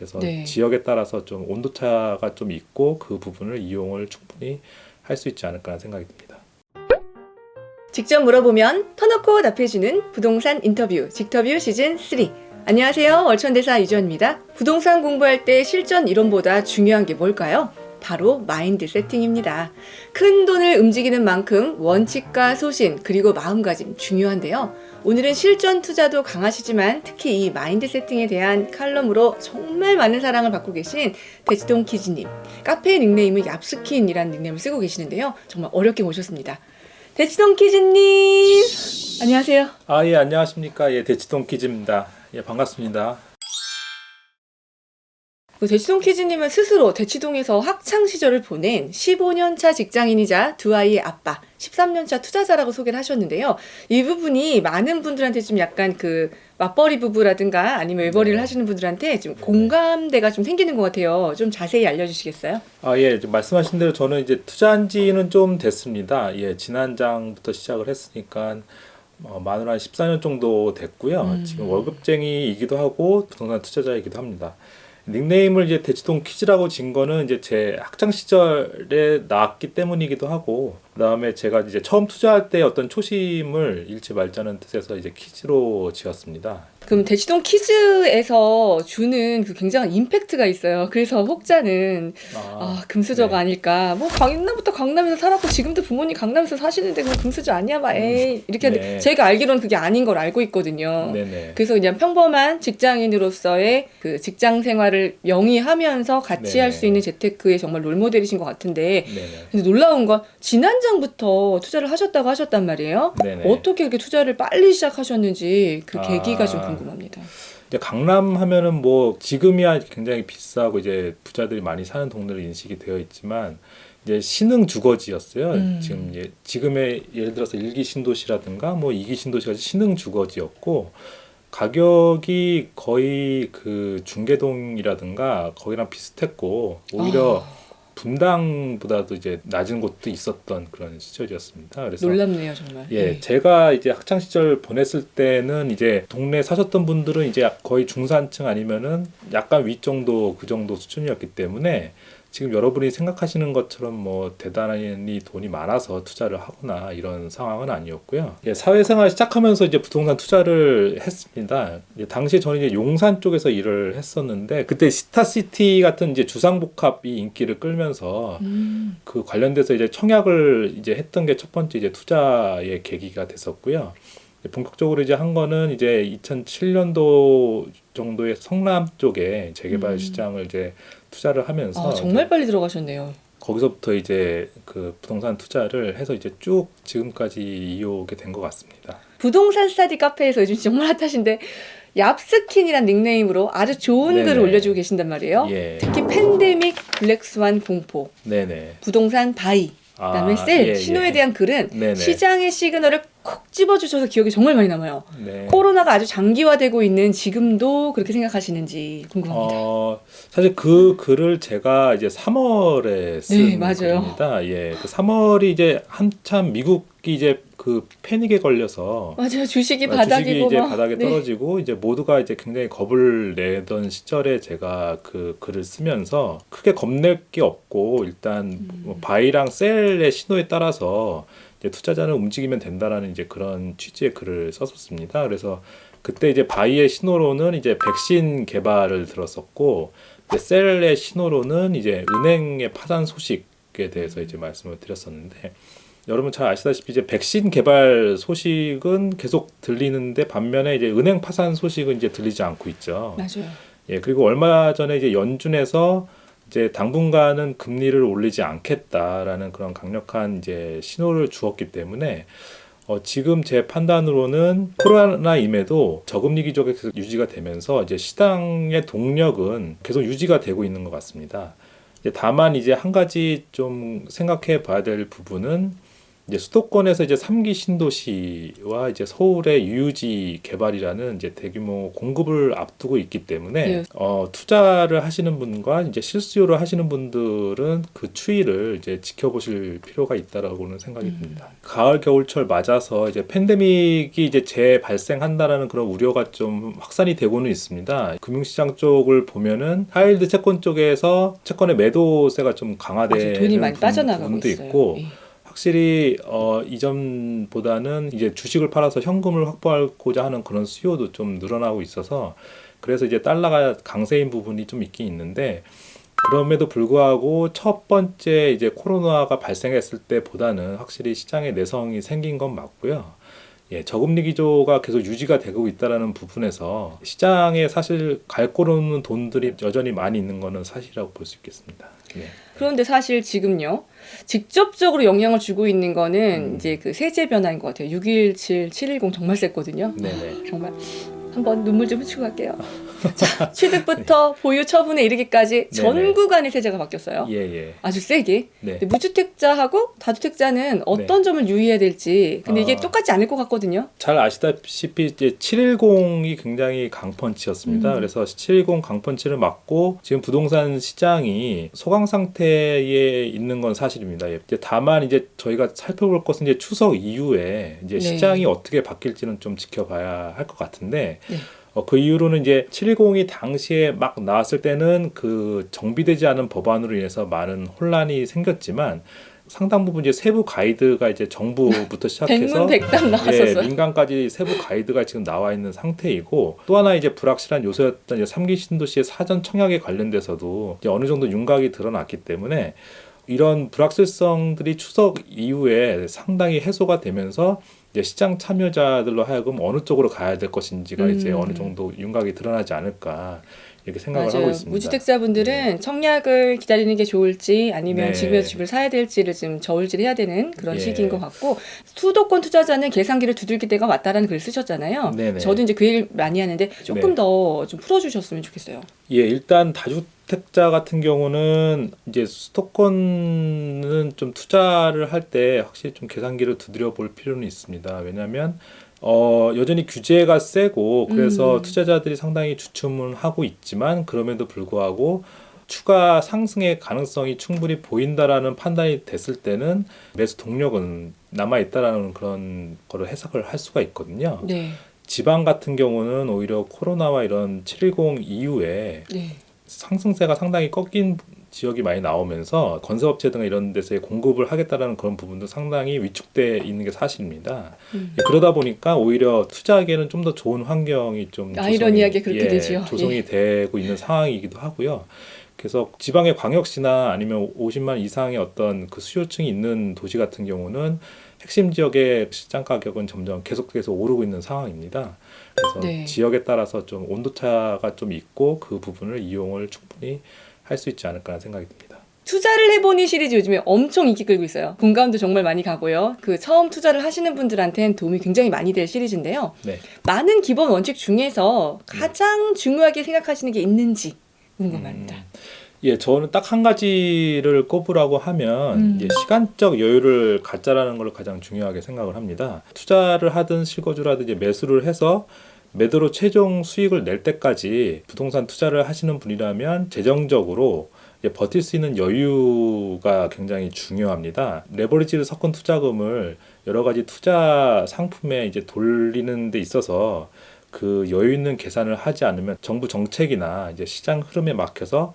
그래서 네. 지역에 따라서 좀 온도차가 좀 있고 그 부분을 이용을 충분히 할 수 있지 않을까 하는 생각이 듭니다. 직접 물어보면 터놓고 답해주는 부동산 인터뷰 직터뷰 시즌 3. 안녕하세요. 월천대사 이주연입니다. 부동산 공부할 때 실전 이론보다 중요한 게 뭘까요? 바로 마인드 세팅입니다. 큰 돈을 움직이는 만큼 원칙과 소신 그리고 마음가짐 중요한데요. 오늘은 실전 투자도 강하시지만 특히 이 마인드 세팅에 대한 칼럼으로 정말 많은 사랑을 받고 계신 대치동 키즈님, 카페 닉네임은 얍스킨이라는 닉네임을 쓰고 계시는데요. 정말 어렵게 모셨습니다. 대치동 키즈님 안녕하세요. 예, 안녕하십니까. 예, 대치동 키즈입니다. 예, 반갑습니다. 대치동 키즈님은 스스로 대치동에서 학창 시절을 보낸 15년차 직장인이자 두 아이의 아빠, 13년차 투자자라고 소개를 하셨는데요. 이 부분이 많은 분들한테 좀 약간 그 맞벌이 부부라든가 아니면 외벌이를 하시는 분들한테 좀 공감대가 좀 생기는 것 같아요. 좀 자세히 알려주시겠어요? 예, 말씀하신 대로 저는 이제 투자한 지는 좀 됐습니다. 예, 지난장부터 시작을 했으니까 만으로 한 14년 정도 됐고요. 지금 월급쟁이이기도 하고 부동산 투자자이기도 합니다. 닉네임을 이제 대치동 키즈라고 진 거는 이제 제 학창 시절에 나왔기 때문이기도 하고, 그다음에 제가 이제 처음 투자할 때 어떤 초심을 잃지 말자는 뜻에서 이제 키즈로 지었습니다. 그럼 대치동 키즈에서 주는 그 굉장한 임팩트가 있어요. 그래서 혹자는 금수저가 네. 아닐까. 뭐 옛날부터 강남에서 살았고 지금도 부모님 강남에서 사시는데 그냥 금수저 아니야, 막 에이 이렇게 하는데 네. 제가 알기로는 그게 아닌 걸 알고 있거든요. 네네. 그래서 그냥 평범한 직장인으로서의 그 직장 생활을 영위하면서 같이 할 네네. 수 있는 재테크의 정말 롤모델이신 것 같은데, 네네. 근데 놀라운 건 지난장부터 투자를 하셨다고 하셨단 말이에요. 네네. 어떻게 그렇게 투자를 빨리 시작하셨는지 그 계기가 좀 궁금합니다. 이제 강남 하면은 뭐 지금이야 굉장히 비싸고 이제 부자들이 많이 사는 동네로 인식이 되어 있지만 이제 신흥 주거지였어요. 지금의 예를 들어서 1기 신도시라든가 뭐 2기 신도시가 신흥 주거지였고, 가격이 거의 그 중계동이라든가 거기랑 비슷했고, 오히려 분당보다도 이제 낮은 곳도 있었던 그런 시절이었습니다. 그래서 놀랍네요, 정말. 예, 제가 이제 학창 시절 보냈을 때는 이제 동네 사셨던 분들은 이제 거의 중산층 아니면은 약간 위 정도 그 정도 수준이었기 때문에 지금 여러분이 생각하시는 것처럼 뭐 대단히 돈이 많아서 투자를 하거나 이런 상황은 아니었고요. 예, 사회생활 시작하면서 이제 부동산 투자를 했습니다. 당시에 저는 이제 용산 쪽에서 일을 했었는데, 그때 스타시티 같은 이제 주상복합이 인기를 끌면서 그 관련돼서 이제 청약을 이제 했던 게 첫 번째 이제 투자의 계기가 됐었고요. 본격적으로 이제 한 거는 이제 2007년도 정도에 성남 쪽에 재개발 시장을 이제 투자를 하면서 정말 빨리 들어가셨네요. 거기서부터 이제 그 부동산 투자를 해서 이제 쭉 지금까지 이어오게 된 것 같습니다. 부동산 스타디 카페에서 요즘 정말 핫하신데 얍스킨이란 닉네임으로 아주 좋은 네네. 글을 올려주고 계신단 말이에요. 예. 특히 팬데믹, 블랙스완 공포, 네네. 부동산 바이, 그다음에 셀, 예, 신호에 예. 대한 글은 네네. 시장의 시그널을 콕 집어주셔서 기억이 정말 많이 남아요. 네. 코로나가 아주 장기화되고 있는 지금도 그렇게 생각하시는지 궁금합니다. 사실 그 글을 제가 이제 3월에 쓴 네, 맞아요. 글입니다. 예, 그 3월이 이제 한참 미국이 이제 그 패닉에 걸려서 맞아요. 주식이 주식이 바닥이고 이제 막. 바닥에 네. 떨어지고 이제 모두가 이제 굉장히 겁을 내던 시절에 제가 그 글을 쓰면서 크게 겁낼 게 없고, 일단 뭐 바이랑 셀의 신호에 따라서 이제 투자자는 움직이면 된다라는 이제 그런 취지의 글을 썼었습니다. 그래서 그때 이제 바이의 신호로는 이제 백신 개발을 들었었고, 이제 셀의 신호로는 이제 은행의 파산 소식에 대해서 이제 말씀을 드렸었는데, 여러분 잘 아시다시피 이제 백신 개발 소식은 계속 들리는데 반면에 이제 은행 파산 소식은 이제 들리지 않고 있죠. 맞아요. 예, 그리고 얼마 전에 이제 연준에서 이제 당분간은 금리를 올리지 않겠다라는 그런 강력한 이제 신호를 주었기 때문에 지금 제 판단으로는 코로나임에도 저금리 기조가 계속 유지가 되면서 이제 시장의 동력은 계속 유지가 되고 있는 것 같습니다. 다만 이제 한 가지 좀 생각해 봐야 될 부분은 이제 수도권에서 이제 3기 신도시와 이제 서울의 유유지 개발이라는 이제 대규모 공급을 앞두고 있기 때문에 네. 투자를 하시는 분과 이제 실수요를 하시는 분들은 그 추이를 이제 지켜보실 필요가 있다라고는 생각이 듭니다. 가을 겨울철 맞아서 이제 팬데믹이 이제 재발생한다라는 그런 우려가 좀 확산이 되고는 있습니다. 금융시장 쪽을 보면은 하이힐드 채권 쪽에서 채권의 매도세가 좀 강화되는 돈이 많이 빠져나가고 부분도 있어요. 있고 예. 확실히 이전보다는 이제 주식을 팔아서 현금을 확보하고자 하는 그런 수요도 좀 늘어나고 있어서 그래서 이제 달러가 강세인 부분이 좀 있긴 있는데 그럼에도 불구하고 첫 번째 이제 코로나가 발생했을 때보다는 확실히 시장에 내성이 생긴 건 맞고요. 예, 저금리 기조가 계속 유지가 되고 있다라는 부분에서 시장에 사실 갈 곳 없는 돈들이 여전히 많이 있는 거는 사실이라고 볼 수 있겠습니다. 예. 그런데 사실 지금요. 직접적으로 영향을 주고 있는 거는 이제 그 세제 변화인 것 같아요. 6.17, 7.10 정말 셌거든요. 네네. 정말 한번 눈물 좀 훔치고 갈게요. 자, 취득부터 보유 처분에 이르기까지 전 네네. 구간의 세제가 바뀌었어요. 예. 아주 세게. 네. 근데 무주택자하고 다주택자는 어떤 점을 유의해야 될지. 근데 이게 똑같지 않을 것 같거든요. 잘 아시다시피 이제 710이 굉장히 강펀치였습니다. 그래서 710 강펀치를 맞고 지금 부동산 시장이 소강 상태에 있는 건 사실입니다. 예. 이제 다만 이제 저희가 살펴볼 것은 이제 추석 이후에 이제 네. 시장이 어떻게 바뀔지는 좀 지켜봐야 할 것 같은데 네. 그 이후로는 이제 710이 당시에 막 나왔을 때는 그 정비되지 않은 법안으로 인해서 많은 혼란이 생겼지만 상당 부분 이제 세부 가이드가 이제 정부부터 시작해서 백문백답 나왔었어요. 예, 민간까지 세부 가이드가 지금 나와 있는 상태이고 또 하나 이제 불확실한 요소였던 이제 3기 신도시의 사전 청약에 관련돼서도 이제 어느 정도 윤곽이 드러났기 때문에 이런 불확실성들이 추석 이후에 상당히 해소가 되면서 이제 시장 참여자들로 하여금 어느 쪽으로 가야 될 것인지가 이제 어느 정도 윤곽이 드러나지 않을까 이렇게 생각을 맞아요. 하고 있습니다. 무주택자분들은 청약을 기다리는 게 좋을지 아니면 네. 지금이라도 집을 사야 될지를 지금 저울질해야 되는 그런 예. 시기인 것 같고 수도권 투자자는 계산기를 두들길 때가 왔다라는 글을 쓰셨잖아요. 네네. 저도 이제 그 얘기를 많이 하는데 조금 네. 더 좀 풀어주셨으면 좋겠어요. 예, 일단 다주택자 같은 경우는 이제 수도권은 좀 투자를 할 때 확실히 좀 계산기를 두드려 볼 필요는 있습니다. 왜냐하면 여전히 규제가 세고 그래서 투자자들이 상당히 주춤은 하고 있지만 그럼에도 불구하고 추가 상승의 가능성이 충분히 보인다라는 판단이 됐을 때는 매수 동력은 남아 있다라는 그런 거를 해석을 할 수가 있거든요. 네. 지방 같은 경우는 오히려 코로나와 이런 710 이후에 네. 상승세가 상당히 꺾인 지역이 많이 나오면서 건설업체 등 이런 데서의 공급을 하겠다라는 그런 부분도 상당히 위축돼 있는 게 사실입니다. 그러다 보니까 오히려 투자하기에는 좀 더 좋은 환경이 좀 아이러니하게 그렇게 되죠. 조성이 예. 되고 있는 상황이기도 하고요. 그래서 지방의 광역시나 아니면 50만 이상의 어떤 그 수요층이 있는 도시 같은 경우는 핵심 지역의 시장 가격은 점점 계속해서 오르고 있는 상황입니다. 그래서 네. 지역에 따라서 좀 온도차가 좀 있고 그 부분을 이용을 충분히 할 수 있지 않을까 생각이 듭니다. 투자를 해보니 시리즈 요즘에 엄청 인기 끌고 있어요. 공감도 정말 많이 가고요. 그 처음 투자를 하시는 분들한테는 도움이 굉장히 많이 될 시리즈인데요. 네. 많은 기본 원칙 중에서 가장 중요하게 생각하시는 게 있는지 궁금합니다. 예, 저는 딱 한 가지를 꼽으라고 하면 이제 시간적 여유를 갖자라는 걸 가장 중요하게 생각을 합니다. 투자를 하든 실거주를 이제 매수를 해서 매도로 최종 수익을 낼 때까지 부동산 투자를 하시는 분이라면 재정적으로 버틸 수 있는 여유가 굉장히 중요합니다. 레버리지를 섞은 투자금을 여러 가지 투자 상품에 이제 돌리는 데 있어서 그 여유 있는 계산을 하지 않으면 정부 정책이나 이제 시장 흐름에 막혀서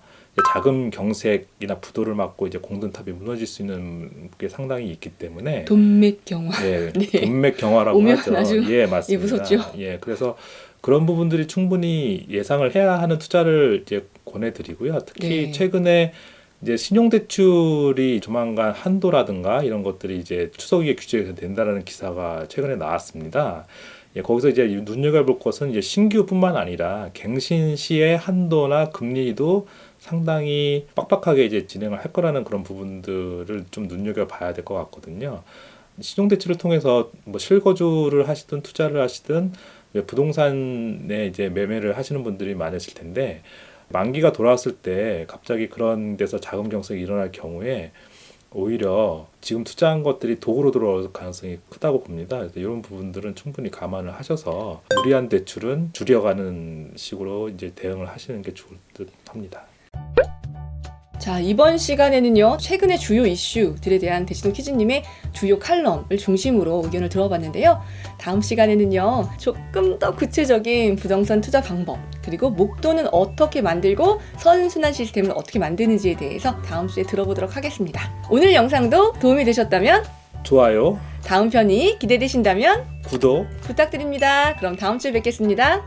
자금 경색이나 부도를 맞고 이제 공든탑이 무너질 수 있는 게 상당히 있기 때문에 돈맥 경화. 예, 네. 돈맥 경화라고 오면 하죠. 아주 예, 맞습니다. 무섭죠. 예, 그래서 그런 부분들이 충분히 예상을 해야 하는 투자를 이제 권해드리고요. 특히 네. 최근에 이제 신용대출이 조만간 한도라든가 이런 것들이 이제 추석 이후에 규제가 된다라는 기사가 최근에 나왔습니다. 예, 거기서 이제 눈여겨볼 것은 이제 신규뿐만 아니라 갱신 시의 한도나 금리도 상당히 빡빡하게 이제 진행을 할 거라는 그런 부분들을 좀 눈여겨봐야 될 것 같거든요. 신용대출을 통해서 뭐 실거주를 하시든 투자를 하시든 부동산에 이제 매매를 하시는 분들이 많으실 텐데 만기가 돌아왔을 때 갑자기 그런 데서 자금 경색이 일어날 경우에 오히려 지금 투자한 것들이 도구로 들어올 가능성이 크다고 봅니다. 그래서 이런 부분들은 충분히 감안을 하셔서 무리한 대출은 줄여가는 식으로 이제 대응을 하시는 게 좋을 듯 합니다. 자, 이번 시간에는요, 최근의 주요 이슈들에 대한 대치동 퀴즈님의 주요 칼럼을 중심으로 의견을 들어봤는데요. 다음 시간에는요, 조금 더 구체적인 부동산 투자 방법, 그리고 목돈은 어떻게 만들고 선순환 시스템을 어떻게 만드는지에 대해서 다음 주에 들어보도록 하겠습니다. 오늘 영상도 도움이 되셨다면 좋아요, 다음 편이 기대되신다면 구독 부탁드립니다. 그럼 다음 주에 뵙겠습니다.